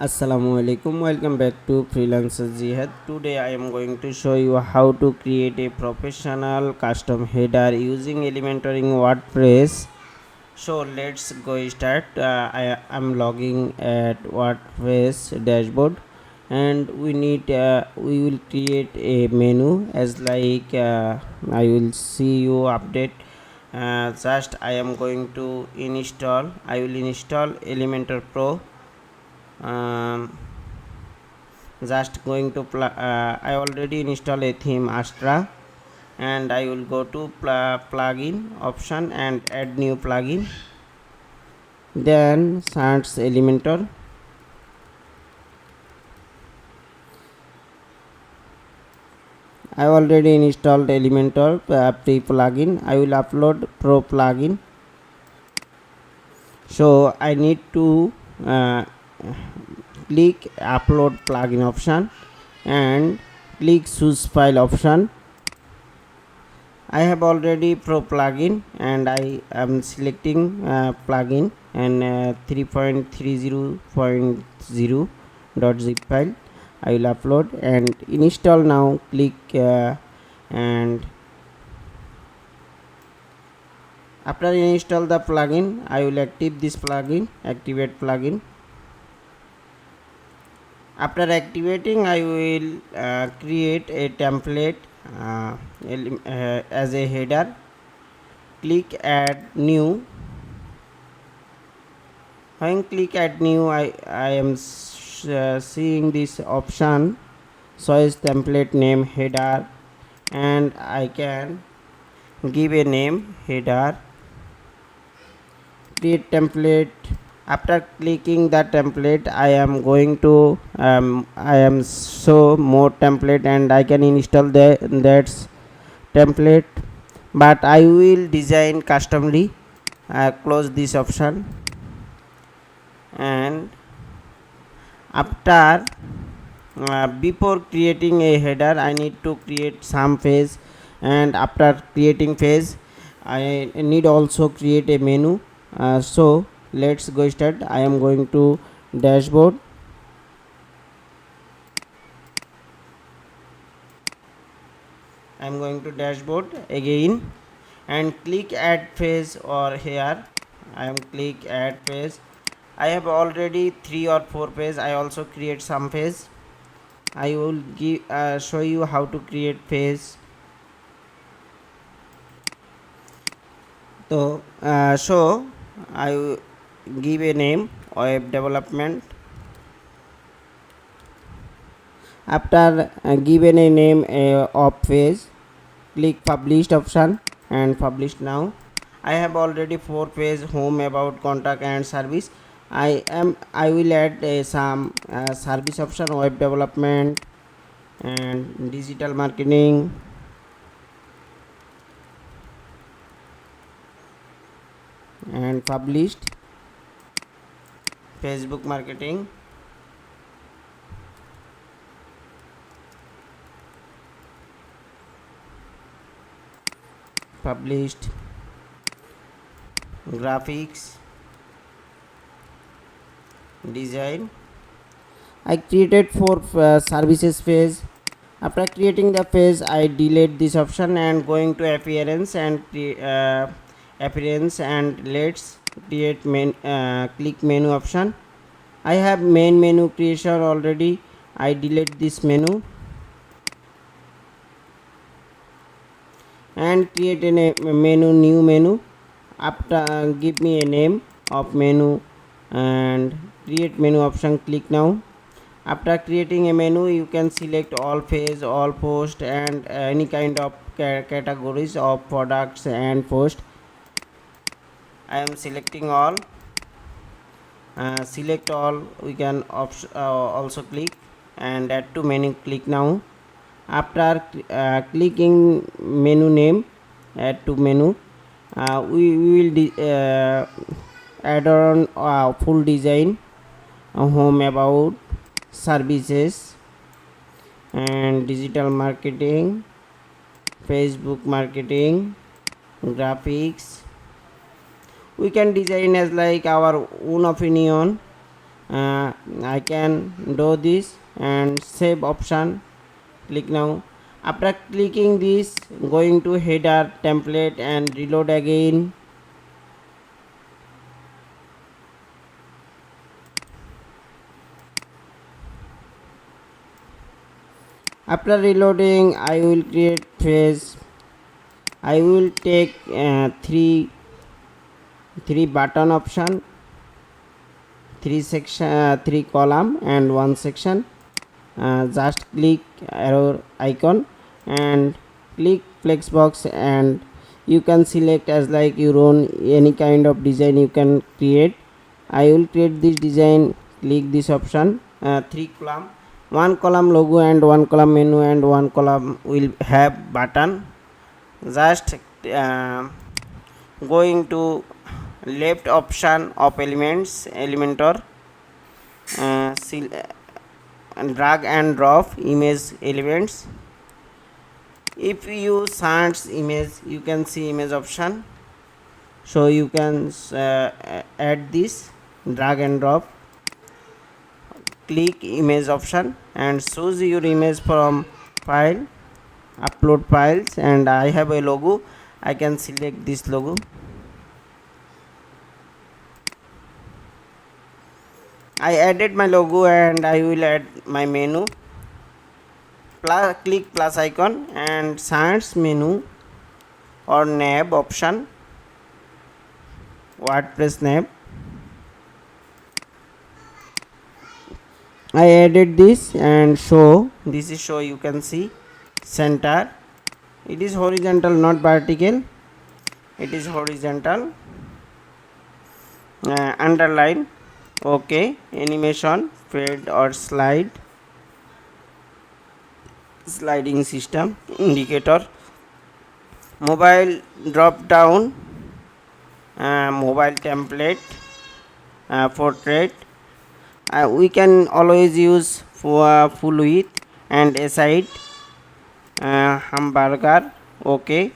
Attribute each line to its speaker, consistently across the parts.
Speaker 1: Assalamualaikum, welcome back to Freelancer Jihad. Today I am going to show you how to create a professional custom header using Elementor in WordPress. So let's go start. I am logging at WordPress dashboard, and we will create a menu as like I will see you update. Just I am going to install. I will install Elementor Pro. Just going to I already installed a theme Astra, and I will go to plugin option and add new plugin, then search Elementor. I already installed Elementor pre plugin. I will upload pro plugin, so I need to click upload plugin option and click choose file option. I have already pro plugin and I am selecting plugin and 3.30.0 .zip file. I will upload and install now. Click and after install the plugin, I will activate this plugin. Activate plugin. After activating, I will create a template as a header. Click add new. When click add new, I am seeing this option choice template name header, and I can give a name header, create template. After clicking the template, I am going to I am show more template and I can install that template, but I will design customly. Close this option, and after before creating a header, I need to create some page, and after creating page, I need also create a menu. So let's go start. I am going to dashboard. I am going to dashboard again and click add page, or here I am click add page. I have already 3 or 4 page. I also create some page. I will show you how to create page. So I will give a name web development. After given a name of page, click published option and publish now. I have already 4 page: home, about, contact and service. I will add some service option, web development and digital marketing and published, Facebook marketing, published, graphics, design. I created 4 services page. After creating the page, I delete this option and going to appearance and let's create click menu option. I have main menu creation already. I delete this menu and create a menu, new menu. After give me a name of menu and create menu option. Click now. After creating a menu, you can select all page, all post and any kind of categories of products and post. I am selecting all. Select all. We can also click and add to menu. Click now. After clicking menu name, add to menu, we will add on full design, home, about, services and digital marketing, Facebook marketing, graphics. We can design as like our own opinion. I can do this and save option. Click now. After clicking this, going to header template and reload again. After reloading, I will create page. I will take three button option, three column and one section. Just click arrow icon and click flexbox, and you can select as like your own any kind of design you can create. I will create this design. Click this option, three column, one column logo and one column menu and one column will have button. Just going to left option of elements, Elementor, uh, drag and drop image elements. If you search image, you can see image option, so you can add this, drag and drop. Click image option and choose your image from file, upload files, and I have a logo. I can select this logo. I added my logo and I will add my menu. Click plus icon and search menu or nav option, WordPress nav. I added this and show. This is show, you can see center. It is horizontal, not vertical. It is horizontal. Underline. Okay. Animation, fade or sliding system, indicator, mobile drop down, mobile template, portrait. We can always use for full width and aside, hamburger. Okay,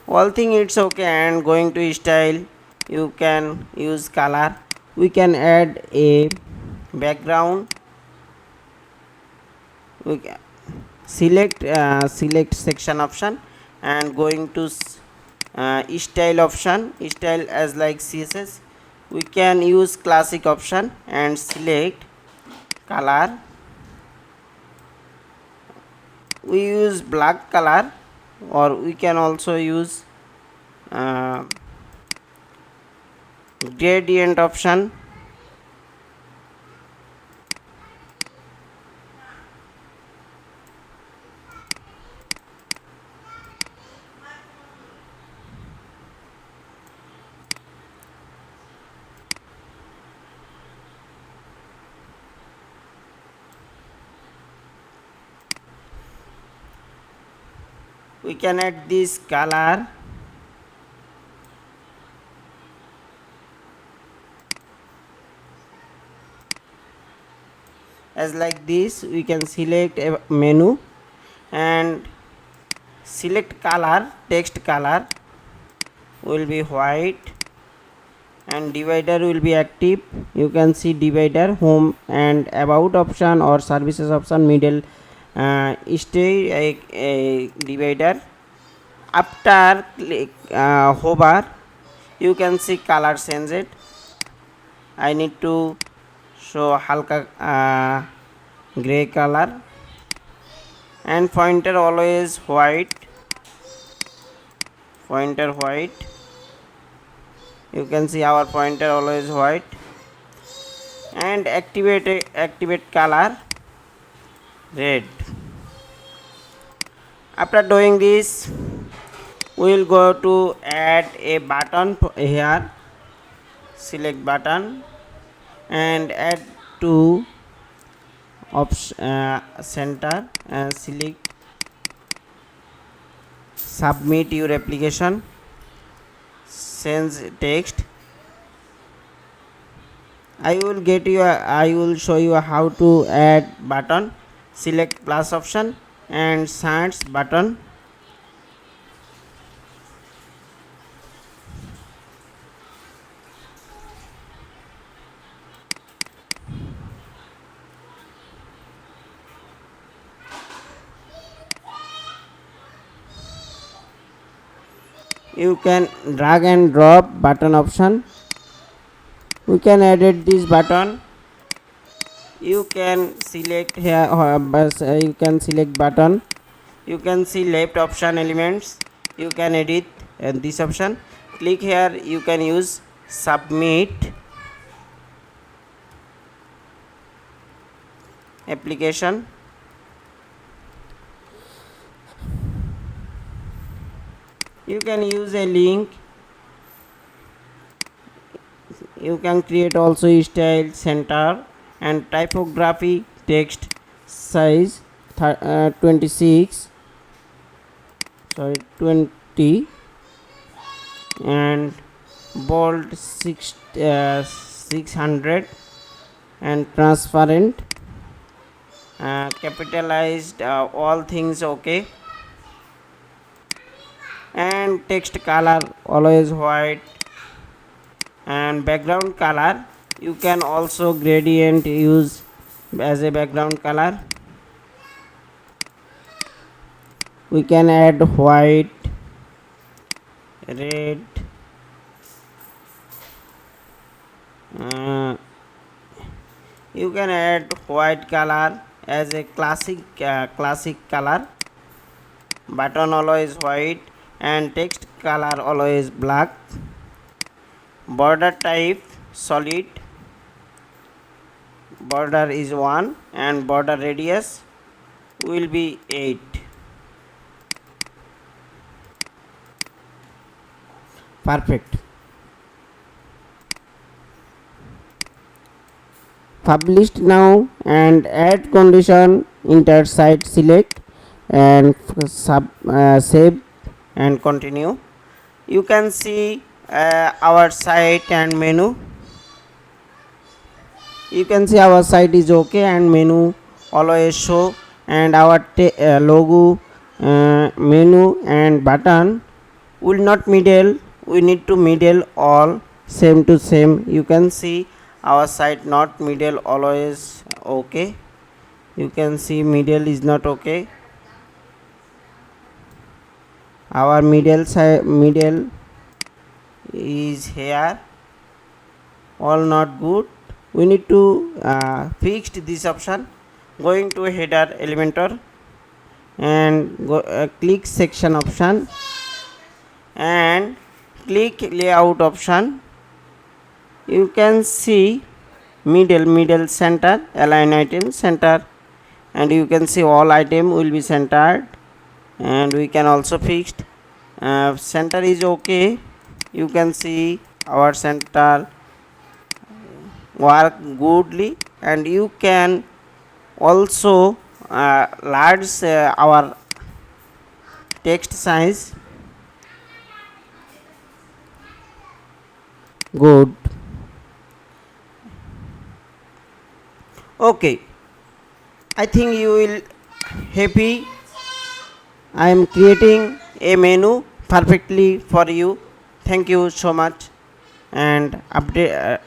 Speaker 1: all thing it's okay. And going to style, you can use color. We can add a background. We can select section option and going to style option, style as like CSS. We can use classic option and select color. We use black color, or we can also use uh, gradient option. We can add this color as like this. We can select a menu and select color, text color will be white, and divider will be active. You can see divider, home and about option or services option, middle stay a divider. After click hover, you can see color change it. I need to show halka gray color, and pointer always white, pointer white. You can see our pointer always white. And activate color red. After doing this, we will go to add a button here. Select button and add to center and select submit your application, change text. I will show you how to add button. Select plus option and search button. You can drag and drop button option. We can edit this button. You can select here, you can select button. You can see left option elements. You can edit this option. Click here. You can use submit application. You can use a link. You can create also style, center and typography, text size 26, sorry 20, and bold 600, and transparent, capitalized, all things okay, and text color always white, and background color you can also gradient use as a background color. We can add white, red, you can add white color as a classic color. Button always white and text color always black. Border type solid, border is 1 and border radius will be 8. Perfect. Published now, and add condition, enter site select, and save and continue. You can see our site and menu. You can see our site is okay and menu always show, and our logo, menu and button will not middle. We need to middle all same to same. You can see our site not middle always okay. You can see middle is not okay. Our middle is here, all not good. We need to fix this option. Going to header Elementor and click section option and click layout option. You can see middle center, align item center, and you can see all item will be centered, and we can also fix center is okay. You can see our center work goodly, and you can also large our text size good. Okay, I think you will happy. I am creating a menu perfectly for you. Thank you so much, and update